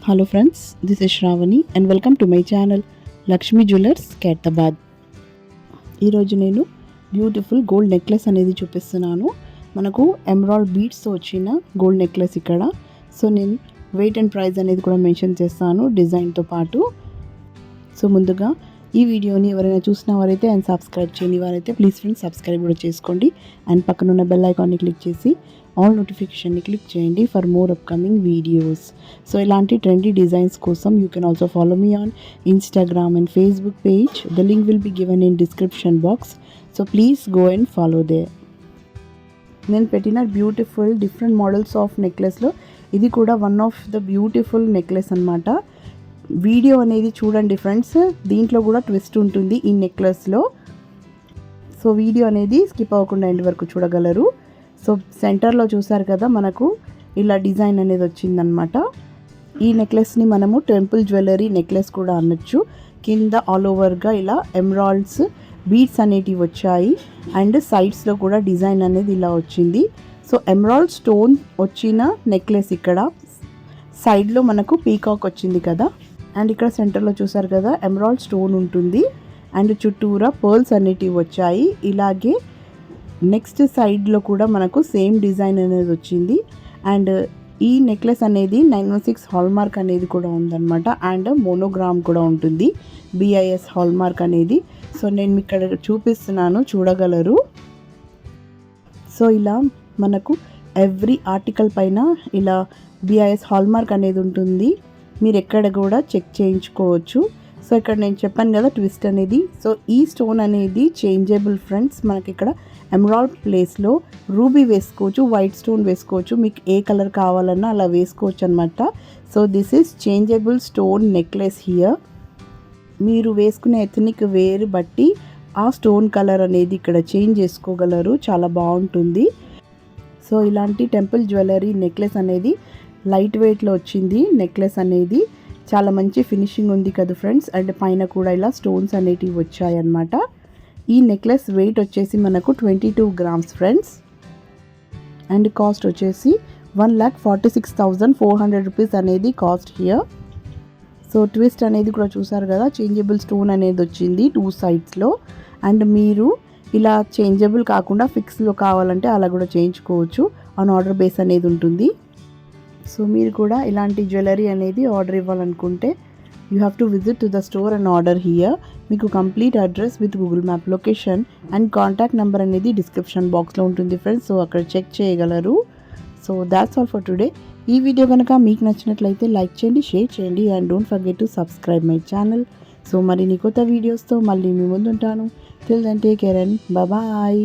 Hello friends, this is Shravani and welcome to my channel Lakshmi Jewelers Kaitabad. ఈ రోజు నేను beautiful gold necklace అనేది చూపిస్తున్నాను. మనకు ఎమరాల్డ్ బీడ్స్ తో వచ్చిన గోల్డ్ నెక్లెస్ ఇక్కడ. సో నేను వెయిట్ అండ్ ప్రైస్ అనేది కూడా మెన్షన్ చేస్తాను డిజైన్ తో పాటు. సో ముందుగా ఈ వీడియోని ఎవరైనా చూసిన వారైతే అండ్ సబ్స్క్రైబ్ చేయని వారైతే ప్లీజ్ ఫ్రెండ్స్ సబ్స్క్రైబ్ కూడా చేసుకోండి అండ్ పక్కన ఉన్న బెల్ ఐకాన్ని క్లిక్ చేసి ఆల్ నోటిఫికేషన్ని క్లిక్ చేయండి for more upcoming videos. So ఇలాంటి ట్రెండీ డిజైన్స్ కోసం you can also follow me on Instagram and Facebook page. The link will be given in description box. So please go and follow they. నేను పెట్టిన beautiful different models of నెక్లెస్లో ఇది కూడా one of the beautiful necklace అనమాట. Video అనేది చూడండి friends, దీంట్లో కూడా twist ఉంటుంది ఈ నెక్లెస్లో. సో వీడియో అనేది స్కిప్ అవ్వకుండా ఎండ్ వరకు చూడగలరు. సో సెంటర్లో చూసారు కదా, మనకు ఇలా డిజైన్ అనేది వచ్చిందనమాట. ఈ నెక్లెస్ని మనము టెంపుల్ జ్యువెలరీ నెక్లెస్ కూడా అనొచ్చు. కింద ఆల్ ఓవర్గా ఇలా ఎమరాల్డ్స్ బీడ్స్ అనేటివి వచ్చాయి అండ్ సైడ్స్లో కూడా డిజైన్ అనేది ఇలా వచ్చింది. సో ఎమరాల్డ్ స్టోన్ వచ్చిన నెక్లెస్ ఇక్కడ. సైడ్లో మనకు పీకాక్ వచ్చింది కదా, అండ్ ఇక్కడ సెంటర్లో చూసారు కదా ఎమరాల్డ్ స్టోన్ ఉంటుంది అండ్ చుట్టూరా పర్ల్స్ అనేటివి వచ్చాయి. ఇలాగే నెక్స్ట్ సైడ్లో కూడా మనకు సేమ్ డిజైన్ అనేది వచ్చింది. అండ్ ఈ నెక్లెస్ అనేది 916 హాల్మార్క్ అనేది కూడా ఉందన్నమాట. అండ్ మోనోగ్రామ్ కూడా ఉంటుంది, BIS హాల్మార్క్ అనేది. సో నేను ఇక్కడ చూపిస్తున్నాను, చూడగలరు. సో ఇలా మనకు ఎవ్రీ ఆర్టికల్ పైన ఇలా BIS హాల్మార్క్ అనేది ఉంటుంది. మీరు ఎక్కడ కూడా చెక్ చేయించుకోవచ్చు. సో ఇక్కడ నేను చెప్పాను కదా ట్విస్ట్ అనేది. సో ఈ స్టోన్ అనేది చేంజబుల్ ఫ్రెండ్స్. మనకి ఇక్కడ ఎమరాల్డ్ ప్లేస్లో రూబీ వేసుకోవచ్చు, వైట్ స్టోన్ వేసుకోవచ్చు, మీకు ఏ కలర్ కావాలన్నా అలా వేసుకోవచ్చు అనమాట. So this is changeable stone necklace here. మీరు వేసుకునే ఎథనిక్ వేర్ బట్టి ఆ స్టోన్ కలర్ అనేది ఇక్కడ చేంజ్ చేసుకోగలరు, చాలా బాగుంటుంది. సో ఇలాంటి టెంపుల్ జ్యువెలరీ నెక్లెస్ అనేది లైట్ వెయిట్లో వచ్చింది. నెక్లెస్ అనేది చాలా మంచి ఫినిషింగ్ ఉంది కదా ఫ్రెండ్స్. అండ్ పైన కూడా ఇలా స్టోన్స్ అనేటివి వచ్చాయన్నమాట. ఈ నెక్లెస్ వెయిట్ వచ్చేసి మనకు 22 గ్రామ్స్ ఫ్రెండ్స్. అండ్ కాస్ట్ వచ్చేసి 1,46,400 రూపీస్ అనేది కాస్ట్ హియర్. సో ట్విస్ట్ అనేది కూడా చూసారు కదా, చేంజబుల్ స్టోన్ అనేది వచ్చింది 2 సైడ్స్లో. అండ్ మీరు ఇలా చేంజబుల్ కాకుండా ఫిక్స్లో కావాలంటే అలా కూడా చేయించుకోవచ్చు. ఆన్ ఆర్డర్ బేస్ అనేది ఉంటుంది. సో మీరు కూడా ఇలాంటి జ్యువెలరీ అనేది ఆర్డర్ ఇవ్వాలనుకుంటే you have to visit to the store and order here. మీకు complete address with Google map location and contact number అనేది డిస్క్రిప్షన్ బాక్స్లో ఉంటుంది ఫ్రెండ్స్. సో అక్కడ చెక్ చేయగలరు. So that's all for today. ఈ వీడియో కనుక మీకు నచ్చినట్లయితే లైక్ చేయండి, షేర్ చేయండి and don't forget to subscribe my channel. So మరిన్ని కొత్త వీడియోస్తో మళ్ళీ మీ ముందుంటాను. Till then take care and bye.